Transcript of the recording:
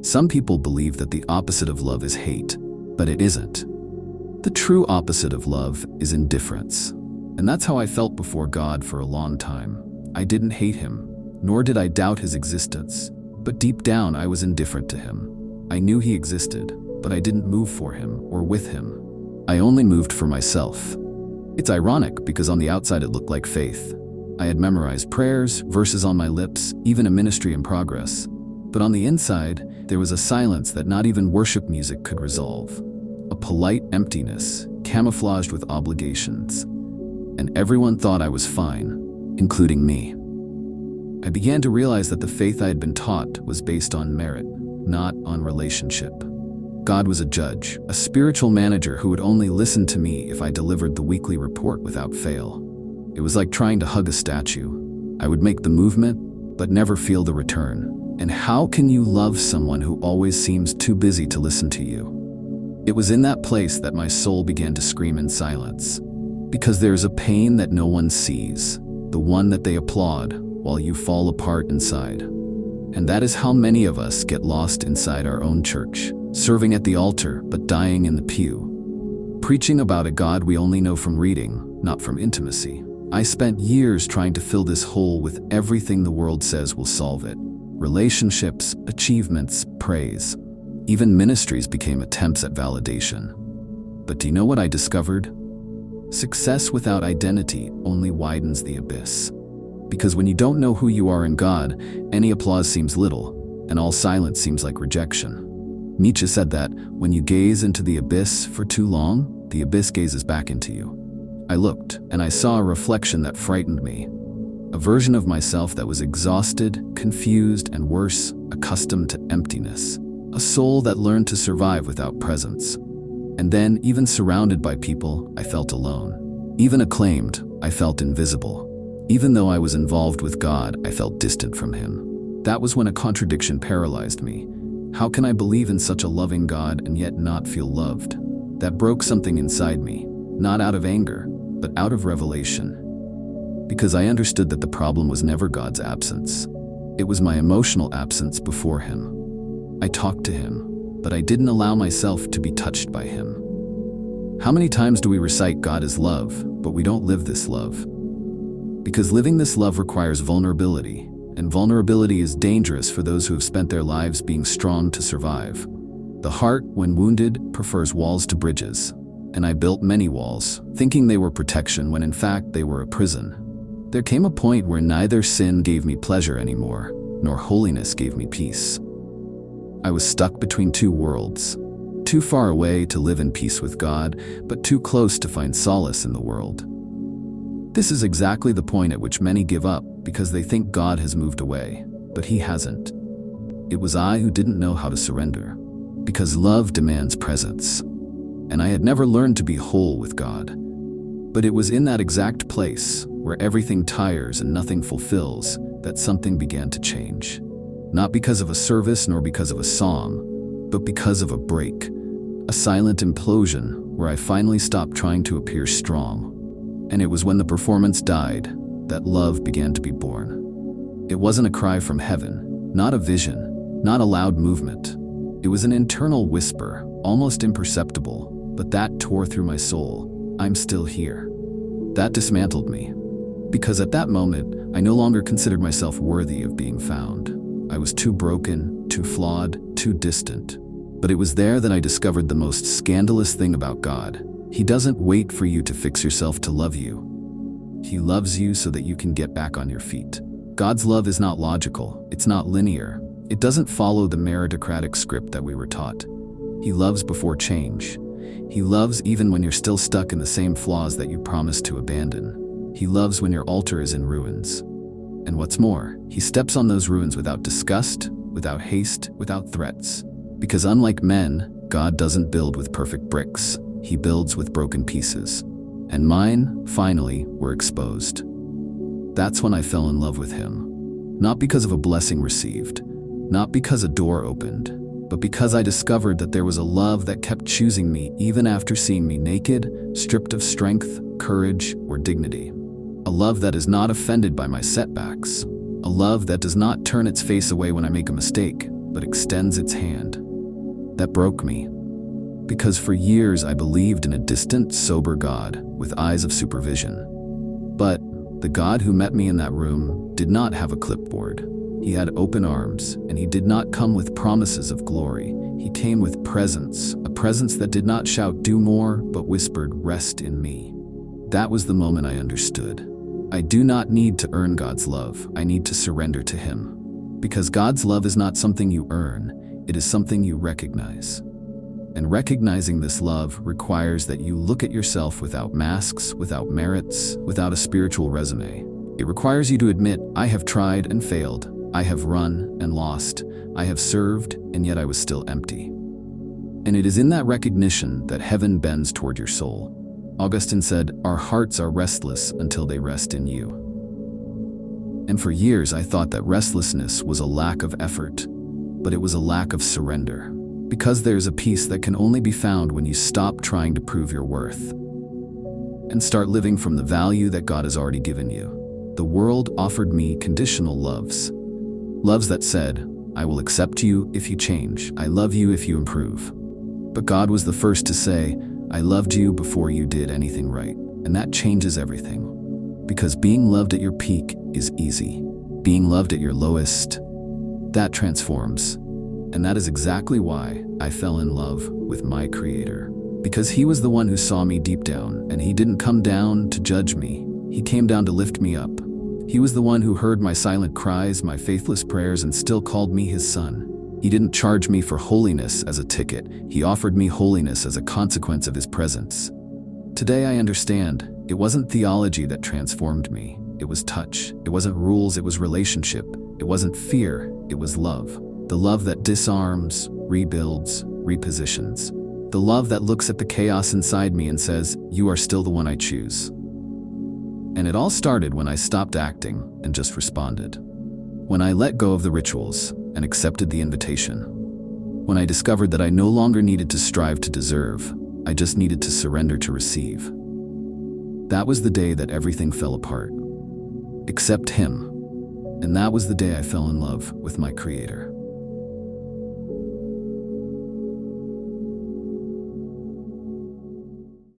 Some people believe that the opposite of love is hate, but it isn't. The true opposite of love is indifference. And that's how I felt before God for a long time. I didn't hate him, nor did I doubt his existence, but deep down I was indifferent to him. I knew he existed, but I didn't move for him or with him. I only moved for myself. It's ironic because on the outside it looked like faith. I had memorized prayers, verses on my lips, even a ministry in progress. But on the inside, there was a silence that not even worship music could resolve. A polite emptiness, camouflaged with obligations. And everyone thought I was fine, including me. I began to realize that the faith I had been taught was based on merit, not on relationship. God was a judge, a spiritual manager who would only listen to me if I delivered the weekly report without fail. It was like trying to hug a statue. I would make the movement, but never feel the return. And how can you love someone who always seems too busy to listen to you? It was in that place that my soul began to scream in silence. Because there's a pain that no one sees, the one that they applaud while you fall apart inside. And that is how many of us get lost inside our own church, serving at the altar but dying in the pew. Preaching about a God we only know from reading, not from intimacy. I spent years trying to fill this hole with everything the world says will solve it. Relationships, achievements, praise. Even ministries became attempts at validation. But do you know what I discovered? Success without identity only widens the abyss. Because when you don't know who you are in God, any applause seems little, and all silence seems like rejection. Nietzsche said that when you gaze into the abyss for too long, the abyss gazes back into you. I looked, and I saw a reflection that frightened me. A version of myself that was exhausted, confused, and worse, accustomed to emptiness. A soul that learned to survive without presence. And then, even surrounded by people, I felt alone. Even acclaimed, I felt invisible. Even though I was involved with God, I felt distant from him. That was when a contradiction paralyzed me. How can I believe in such a loving God and yet not feel loved? That broke something inside me, not out of anger, but out of revelation. Because I understood that the problem was never God's absence. It was my emotional absence before him. I talked to him, but I didn't allow myself to be touched by him. How many times do we recite God is love, but we don't live this love? Because living this love requires vulnerability, and vulnerability is dangerous for those who have spent their lives being strong to survive. The heart, when wounded, prefers walls to bridges. And I built many walls, thinking they were protection when in fact they were a prison. There came a point where neither sin gave me pleasure anymore, nor holiness gave me peace. I was stuck between two worlds, too far away to live in peace with God, but too close to find solace in the world. This is exactly the point at which many give up because they think God has moved away, but he hasn't. It was I who didn't know how to surrender, because love demands presence. And I had never learned to be whole with God. But it was in that exact place, where everything tires and nothing fulfills, that something began to change. Not because of a service nor because of a song, but because of a break. A silent implosion where I finally stopped trying to appear strong. And it was when the performance died that love began to be born. It wasn't a cry from heaven, not a vision, not a loud movement. It was an internal whisper, almost imperceptible, but that tore through my soul. I'm still here. That dismantled me. Because at that moment, I no longer considered myself worthy of being found. I was too broken, too flawed, too distant. But it was there that I discovered the most scandalous thing about God. He doesn't wait for you to fix yourself to love you. He loves you so that you can get back on your feet. God's love is not logical. It's not linear. It doesn't follow the meritocratic script that we were taught. He loves before change. He loves even when you're still stuck in the same flaws that you promised to abandon. He loves when your altar is in ruins. And what's more, he steps on those ruins without disgust, without haste, without threats. Because unlike men, God doesn't build with perfect bricks. He builds with broken pieces. And mine, finally, were exposed. That's when I fell in love with him. Not because of a blessing received, not because a door opened, but because I discovered that there was a love that kept choosing me even after seeing me naked, stripped of strength, courage, or dignity. A love that is not offended by my setbacks. A love that does not turn its face away when I make a mistake. but extends its hand. That broke me, because for years I believed in a distant, sober God with eyes of supervision. But the God who met me in that room did not have a clipboard. He had open arms, and he did not come with promises of glory. He came with presence, a presence that did not shout, "Do more," but whispered, "Rest in me." That was the moment I understood. I do not need to earn God's love. I need to surrender to him. Because God's love is not something you earn, it is something you recognize. And recognizing this love requires that you look at yourself without masks, without merits, without a spiritual resume. It requires you to admit, I have tried and failed. I have run and lost. I have served, and yet I was still empty. And it is in that recognition that heaven bends toward your soul. Augustine said, "Our hearts are restless until they rest in you." And for years I thought that restlessness was a lack of effort, but it was a lack of surrender. Because there's a peace that can only be found when you stop trying to prove your worth and start living from the value that God has already given you. The world offered me conditional loves. Loves that said, "I will accept you if you change. I love you if you improve." But God was the first to say, "I loved you before you did anything right." And that changes everything. Because being loved at your peak is easy. Being loved at your lowest, that transforms. And that is exactly why I fell in love with my Creator. Because he was the one who saw me deep down, and he didn't come down to judge me. He came down to lift me up. He was the one who heard my silent cries, my faithless prayers, and still called me his son. He didn't charge me for holiness as a ticket. He offered me holiness as a consequence of his presence. Today I understand, it wasn't theology that transformed me. It was touch. It wasn't rules, it was relationship. It wasn't fear, it was love. The love that disarms, rebuilds, repositions. The love that looks at the chaos inside me and says, "You are still the one I choose." And it all started when I stopped acting and just responded. When I let go of the rituals and accepted the invitation. When I discovered that I no longer needed to strive to deserve, I just needed to surrender to receive. That was the day that everything fell apart. Except him. And that was the day I fell in love with my Creator.